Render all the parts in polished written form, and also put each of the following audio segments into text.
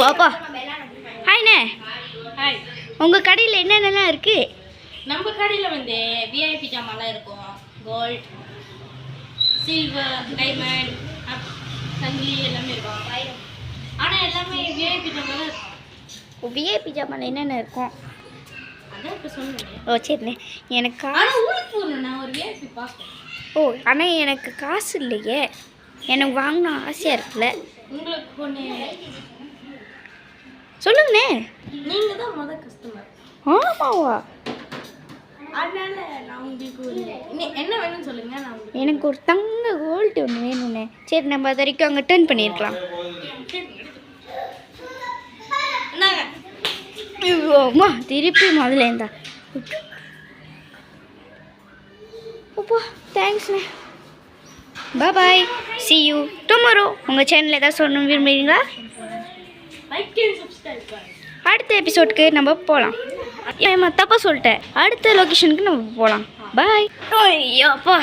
ஓப்பா ஹாய்ண்ணே. Hi. உங்கள் கடையில் என்னென்னலாம் இருக்குது? நம்ம கடையில் வந்து விஐபி ஜாமான்லாம் இருக்கும். கோல்ட், சில்வர், டைமண்ட், தங்கி எல்லாமே இருக்கும். ஆனால் எல்லாமே விஐபி ஜாமான் தான் இருக்கும். விஐபி ஜாமான் என்னென்ன இருக்கும்? அதான் இப்போ சொன்னேன். ஓ சரிண்ணே. எனக்கு ஆனால் ஊருக்கு போகணும், நான் ஒரு விஐபி பார்ப்பேன். ஓ ஆனால் எனக்கு காசு இல்லையே, எனக்கு வாங்கணும் ஆசையாக இருக்குல்ல. உங்களுக்கு ஒன்று சொல்லுங்கண்ணே. நீங்கள் தான் முதல் கஸ்டமர். ஆமாவா? அதனால நான் உங்களுக்கு ஒரு என்ன வேணும்னு சொல்லுங்கள். நான் எனக்கு ஒரு தங்க கோல்டு ஒன்று வேணும்ண்ணே. சரி நம்ம அது வரைக்கும் அங்கே டர்ன் பண்ணியிருக்கலாம். அம்மா திருப்பி முதல்ல இருந்தா. அப்பா தேங்க்ஸ்ண்ணே. பாய். see you tomorrow. உங்கள் சேனலில் ஏதாவது சொல்லணும் விரும்புகிறீங்களா? அடுத்த எபிசோடுக்கு நம்ம போகலாம். ஏமா தப்பாக சொல்லிட்டேன். அடுத்த லொக்கேஷனுக்கு நம்ம போகலாம். பாய். ஐயோப்பா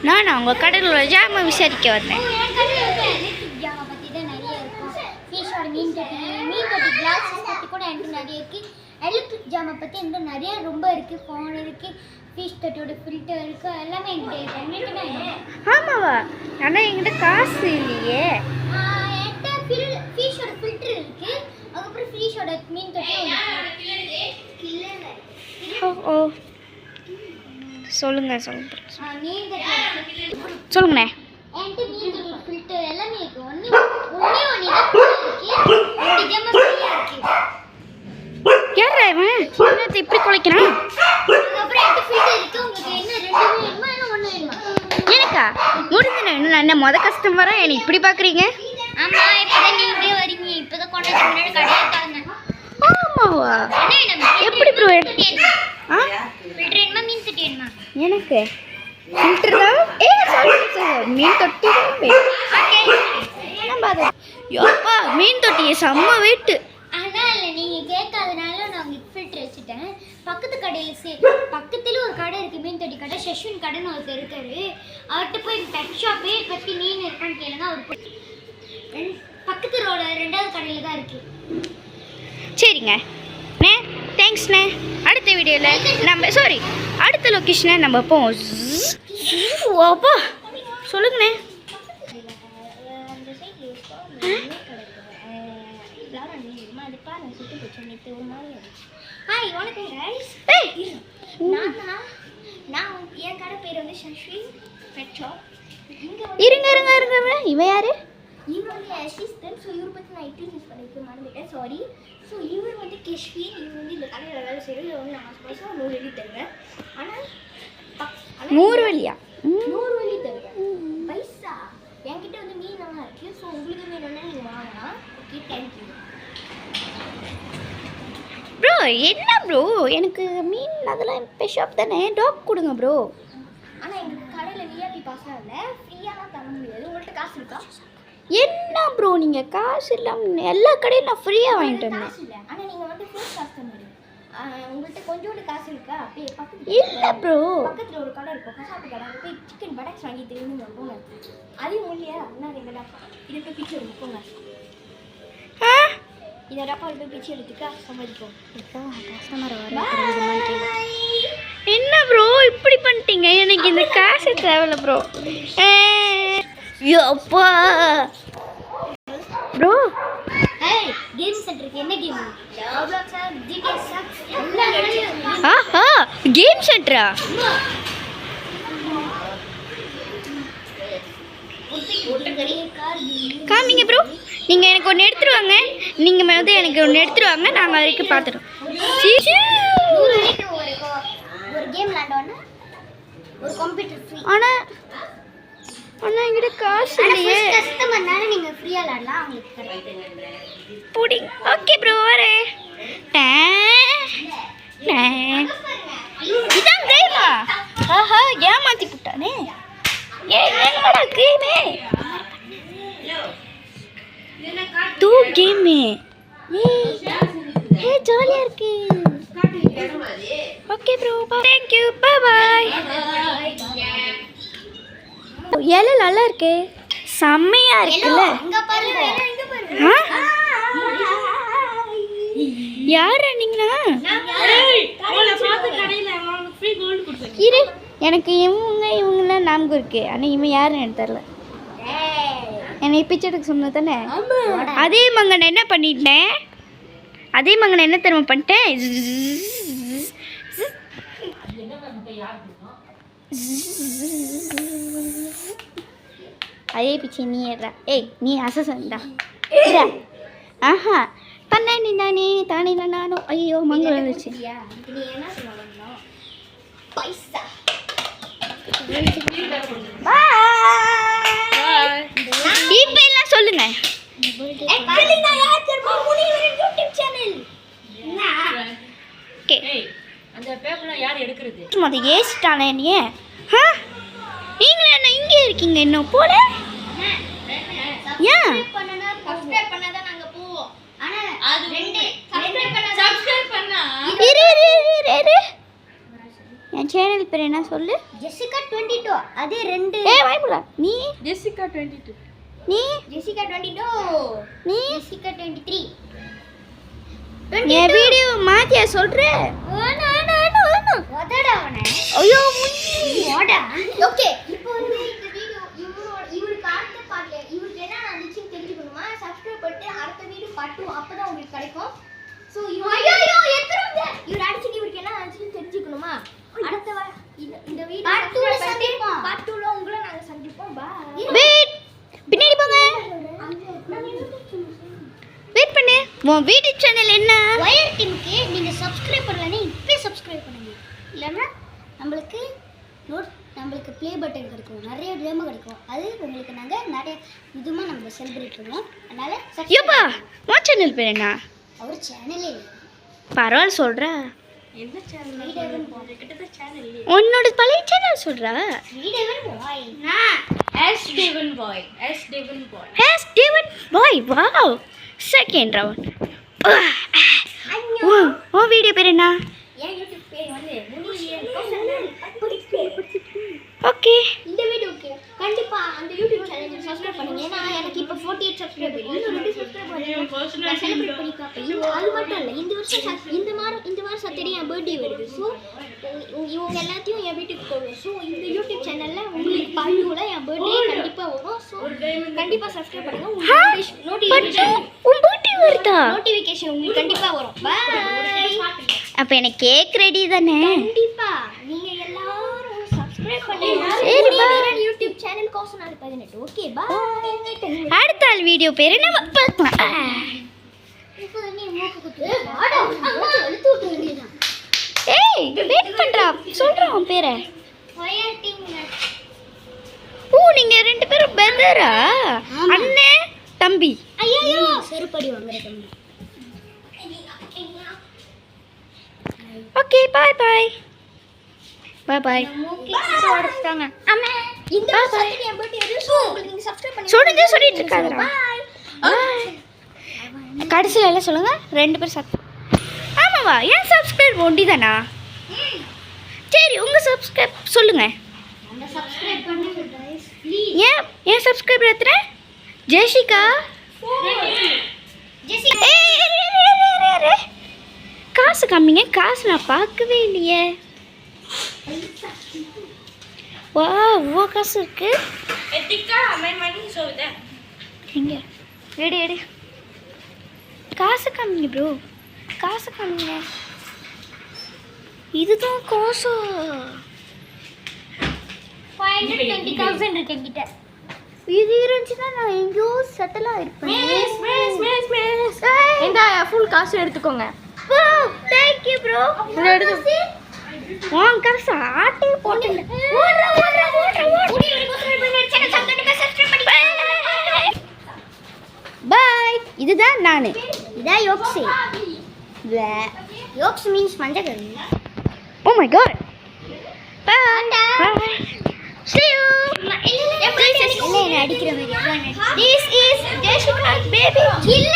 நான் உங்கள் கடையில் உள்ள ஜாமான் விசாரிக்க வந்தேன். எலக்ட்ரிக் ஜாமான் பற்றி இன்னும் நிறைய ரொம்ப இருக்குது. ஃபோன் இருக்குது, ஃபீஸ் தட்டியோட ஃபில்டர் இருக்குது, எல்லாமே என்கிட்ட இருக்குது. ஆமாவா? ஆனால் என்கிட்ட காசு இல்லையே. என்கிட்ட ஃபீஸோட ஃபில்டர் இருக்குது, அதுக்கப்புறம் ஃபீஸோட மீன் தட்டி. ஓ சொல்லுங்க சொல்லுங்க மீன் தட்டி சொல்லுங்கண்ணே. என்கிட்ட மீன் தட்டி ஃபில்டர் எல்லாமே இருக்குது. ஒன்று யாரா இவன் என்னத்தை இப்படி குலைக்கிறான்? அதுக்கப்புறம் என்கிட்ட ஃபில்டர் இருக்குது. உங்களுக்கு என்ன ரெண்டு வேணுமா இல்லை ஒன்று வேணுமா? எனக்கா முடிஞ்சுண்ணே. இன்னும் நான் என்ன மொதல் கஸ்டமரா என்னை இப்படி பார்க்குறீங்க? ஆமாம், இப்போ தான் நீங்களே வரீங்க. இப்போ தான் கொண்டாந்து முன்னாடி கடையாக இருக்காங்க. ஆமாவா? எப்படி ப்ரோ? ஆ ஃபில்டர் வேணுமா மீன் தட்டி வேணுமா? எனக்கு ஃபில்டர் தான். சார் மீன் தொட்டி நம்ம அது யோப்பா மீன் தொட்டியை செம்ம வெயிட்டு. ஆனால் இல்லை, நீங்கள் கேட்காதனால நான் உங்களுக்கு ஃபில்டர் வச்சுட்டேன். பக்கத்து கடையில் பக்கத்தில் ஒரு கடை இருக்குது, மீன் தொட்டி கடை. ஷெஷ்வின் கடைன்னு ஒருத்தர் இருக்காரு. அவர்கிட்ட போய் பெட் ஷாப்பே பற்றி மீன் இருக்கான்னு கேளுங்க. அவர் பக்கத்து ரோட 2வது கடையில் தான் இருக்குது. சரிங்க அண்ணே, தேங்க்ஸ்ண்ணே. அடுத்த வீடியோவில் நம்ம அடுத்த லொக்கேஷனை நம்ம போவோம். ஓப்பா சொல்லுங்கண்ணே. ஹாய், வணக்கம் கைஸ். நான் என் கடை பேர் வந்து ஷஷ்வின் பெட் ஷாப். இருங்க இவன் யாரு? இவர் வந்து அசிஸ்டன்ட். ஸோ இவர் பற்றி நான் இன்ட்ரடியூஸ் பண்ணிக்க மறந்துட்டேன், சாரி. ஸோ இவர் வந்து கிஷ்வின். இவர் வந்து இந்த கடையில் வேலை செய்கிறது. இவர் வந்து நான் மாதம் 100 வெள்ளி தருவேன். ஆனால் 100 வெள்ளியா? 100 வெள்ளி தருவேன். பைசா என்கிட்ட வந்து மீனெல்லாம் இருக்குது. ஸோ உங்களுக்கு வேணும்னா நீங்கள் வாங்கலாம். Okay, thank you bro. என்ன ப்ரோ, எனக்கு மீன் அதெல்லாம் பெட் ஷாப் தானே. டாக் கொடுங்க ப்ரோ. ஆனால் எங்கள் கடையில் விஐபி பாஸாக இல்லை, ஃப்ரீயாலாம் தர முடியாது. உங்கள்கிட்ட காசு இருக்கா? என்ன ப்ரோ நீங்கள் காசு இல்லாமல் எல்லா கடையும் நான் ஃப்ரீயாக வாங்கிட்டு வந்தேன். காசு இல்லை, ஆனால் நீங்கள் வந்து ஃபேஸ் கஸ்டமர். உங்கள்கிட்ட கொஞ்சோண்டு காசு இருக்கா? அப்படியே இல்லை ப்ரோ. பக்கத்தில் ஒரு கடை இருக்கும், கசாப்பு கடை. அங்கே போய் சிக்கன் படாக்ஸ் வாங்கி தெரியும்னு போங்க. அதையும் இல்லையா? நான் இந்த டப்பா இதை போய் பிச்சு எடுத்து போங்க. இந்த டப்பா போய் பிச்சு எடுத்துக்கா சம்மதிக்கும். கஸ்டமர் என்ன ப்ரோ இப்படி பண்ணிட்டீங்க? எனக்கு இந்த காசு தேவையில்ல ப்ரோ. அப்பா ப்ரோ. கேம் சென்டருக்கு என்ன கேம்? ஆஹா கேம் சென்டரா? காமிங்க ப்ரோ. நீங்கள் எனக்கு ஒன்று எடுத்துருவாங்க. நீங்கள் வந்து எனக்கு ஒன்று எடுத்துருவாங்க. நாங்கள் வரைக்கும் பார்த்துட்டோம். ஒரு கேம் விளையாண்டோன்னா ஒரு கம்ப்யூட்டர் ஃப்ரீ. ஆனால் என்கிட்ட காசு இல்லையே. கஸ்டமர்னால நீங்கள் ஃப்ரீயாக விளையாடலாம். அவங்களுக்கு புடி. ஓகே ப்ரோ வரேன். இதான் கேமா? ஆஹா ஏமாத்தி போட்டானே. என்னடா கேமே? தூ கேமே. ஏ ஜாலியாக இருக்கு. ஓகே ப்ரோ, தேங்க்யூ, பாய். இலை நல்லா இருக்கு. செம்மையா இருக்குல்ல அங்க பாருங்க இங்க பாருங்க ஆ? யாரா நீங்களா இரு எனக்கு இவங்களாம் ஞாபகம் இருக்கு ஆனால் இவன் யாருன்னு எனக்கு தெரில என்னை பிச்சை எடுக்க சொன்னது தானே அதே மங்கனை என்ன பண்ணிட்டேன் அதே மங்கனை என்ன தெரியுமா பண்ணிட்டேன் அதே பிச்சை நீ ஏறா ஏய் நீ அசசன்டா ஆஹா பண்ண நீ தானே தானே நானும் ஐயோ மங்கள் வந்துச்சு நீ என்ன சொல்லணும் பைசா இப்ப எல்லாம் சொல்லுங்க ஆக்சுவலி நான் யார் தெரியுமா முனிவரின் யூடியூப் சேனல் ஓகே அந்த பேப்பர்லாம் யார் எடுக்கிறது சும்மா அதை ஏசிட்டானே நீ ஆ நீங்களே என்ன இங்கே இருக்கீங்க இன்னும் போல ஏன் சப்ஸ்கிரைப் பண்ணா தான் நாங்க போவோம் ஆனா அது ரெண்டு சப்ஸ்கிரைப் பண்ணா இரு என் சேனல் பேர் என்ன சொல்லு ஜெசிகா 22 அதே ரெண்டு வாய்ப்புல நீ ஜெசிகா 22 நீ ஜெசிகா 22 நீ ஜெசிகா 23 என் வீடியோ மாத்தியா சொல்ற வதடா அவனே ஐயோ ஓடா ஓகே இப்போ வந்து இந்த வீடியோ இவருக்கு அடுத்த பார்ட்ல இவருக்கு என்ன நடந்துச்சுன்னு தெரிஞ்சுக்கணுமா சப்ஸ்கிரைப் பண்ணிட்டு அடுத்த வீடியோ பார்ட் 2 அப்பதான் உங்களுக்கு கிடைக்கும் சோ ஐயோ எத்துறங்க இவர் அடிச்சு இவருக்கு என்ன நடந்துச்சுன்னு தெரிஞ்சுக்கணுமா அடுத்த இந்த வீடியோ பார்ட் 2ல சந்திப்போம் பார்ட் 2ல உங்களை நாங்க சந்திப்போம் பை வெயிட் பின்னாடி போங்க வெயிட் பண்ணு உன் வீடியோ சேனல் என்ன வயர் டீமுக்கு நீங்க சப்ஸ்கிரைப் பண்ணலனா இப்பவே சப்ஸ்கிரைப் பண்ணுங்க இல்லனா நம்மளுக்கு ப்ளே பட்டன் கிடைக்கும் நிறைய டெமோ கிடைக்கும் அது உங்களுக்கு நாங்க நிறைய இதுமா நம்ம செலிப்ரேட் பண்ணுவோம் அதனால யோப்பா உன் சேனல் பேர் என்ன அவர் சேனலே பரவாயில்ல சொல்ற என்ன சேனல் வீடியோவன் போற கிட்ட சேனல் இல்ல உன்னோட பழைய சேனல் சொல்றா வீடியோவன் பாய் எஸ் டேவன் பாய் ஹேஸ் டேவன் பாய் வாவ் செகண்ட் ரவுண்ட் உன் வீடியோ பேர் என்ன என் யூடியூப் பேர் வந்து ஓகே இந்த வீடியோக்கு கண்டிப்பா அந்த யூடியூப் சேனலுக்கு சப்ஸ்கிரைப் பண்ணுங்க ஏன்னா எனக்கு இப்போ 48 சப்ஸ்கிரைபர் இன்னும் 2 சப்ஸ்கிரைபர் நான் செலிப்ரேட் பண்ணி காப்பேன் அது மட்டும் இல்லை இந்த வருஷம் தெரியும் என் பர்த்டே வருது ஸோ இவங்க எல்லாத்தையும் என் வீட்டுக்கு போகும் ஸோ இந்த யூடியூப் சேனலில் உங்களுக்கு பழுவில் என் பர்த்டே கண்டிப்பாக வரும் ஸோ கண்டிப்பாக சப்ஸ்கிரைப் பண்ணுங்க நோட்டிஃபிகேஷன் உங்களுக்கு கண்டிப்பாக வரும் பாய் அப்போ எனக்கு கேக் ரெடி தானே கண்டிப்பா நீங்க எல்லாரும் சப்ஸ்கிரைப் பண்ணுங்க சரி, bye. யூடியூப் சேனல் கோசனார் 18 ஓகே பாய் அடுத்த ஆள் வீடியோ பேர் என்ன பார்க்கலாம் இப்போ நீ மூக்கு குத்து வாடா அழுத்து விட்டு வேண்டியதான் ஏய் வெயிட் பண்றா சொல்றேன் உன் பேரை ஃபயர் டீம் நீங்க ரெண்டு பேரும் பெதரா அண்ணே தம்பி ஐயோ செருப்படி வாங்குற தம்பி ஓகே பாய் பாய் பாய் பாய் உடைச்சிட்டாங்க அம்மா இந்த வருஷத்துக்கு என் பர்த்டே வருது ஸோ உங்களுக்கு நீங்க சப்ஸ்கிரைப் பண்ணி சொல்லிட்டு இருக்காதடா பாய் கடைசியில் எல்லாம் சொல்லுங்க ரெண்டு பேரும் ஆமாவா ஏன் சப்ஸ்கிரைப் ஒண்டி தானா சரி உங்கள் சப்ஸ்கிரைப் சொல்லுங்க அந்த சப்ஸ்கிரைப் பண்ணுங்க गाइस ப்ளீஸ் ஏன் சப்ஸ்கிரைபர் எத்தனை ஜெசிகா ஜெசிகா காசு காமிங்க காசு நான் பார்க்கவே இல்லையே வா இவ்வளோ காசு இருக்கு எத்திக்கா மை மணி சோதா எங்க எடு காசு காமிங்க ப்ரோ காசு காமிங்க இதுதான் காசா 520,000 இருக்கு என்கிட்ட இது இருந்துச்சுன்னா நான் எங்கேயோ செட்டில் ஆயிருப்பேன் இந்த ஃபுல் காசு எடுத்துக்கோங்க தேங்க்யூ ப்ரோ உன் காசு ஆட்டே போட்டு பாய் இதுதான் நான் இதான் யோக்ஸி யோக்ஸ் மீன்ஸ் மஞ்சள் oh my god bye see you என்ன அடிக்கிற மாதிரி this is Jessica baby இல்ல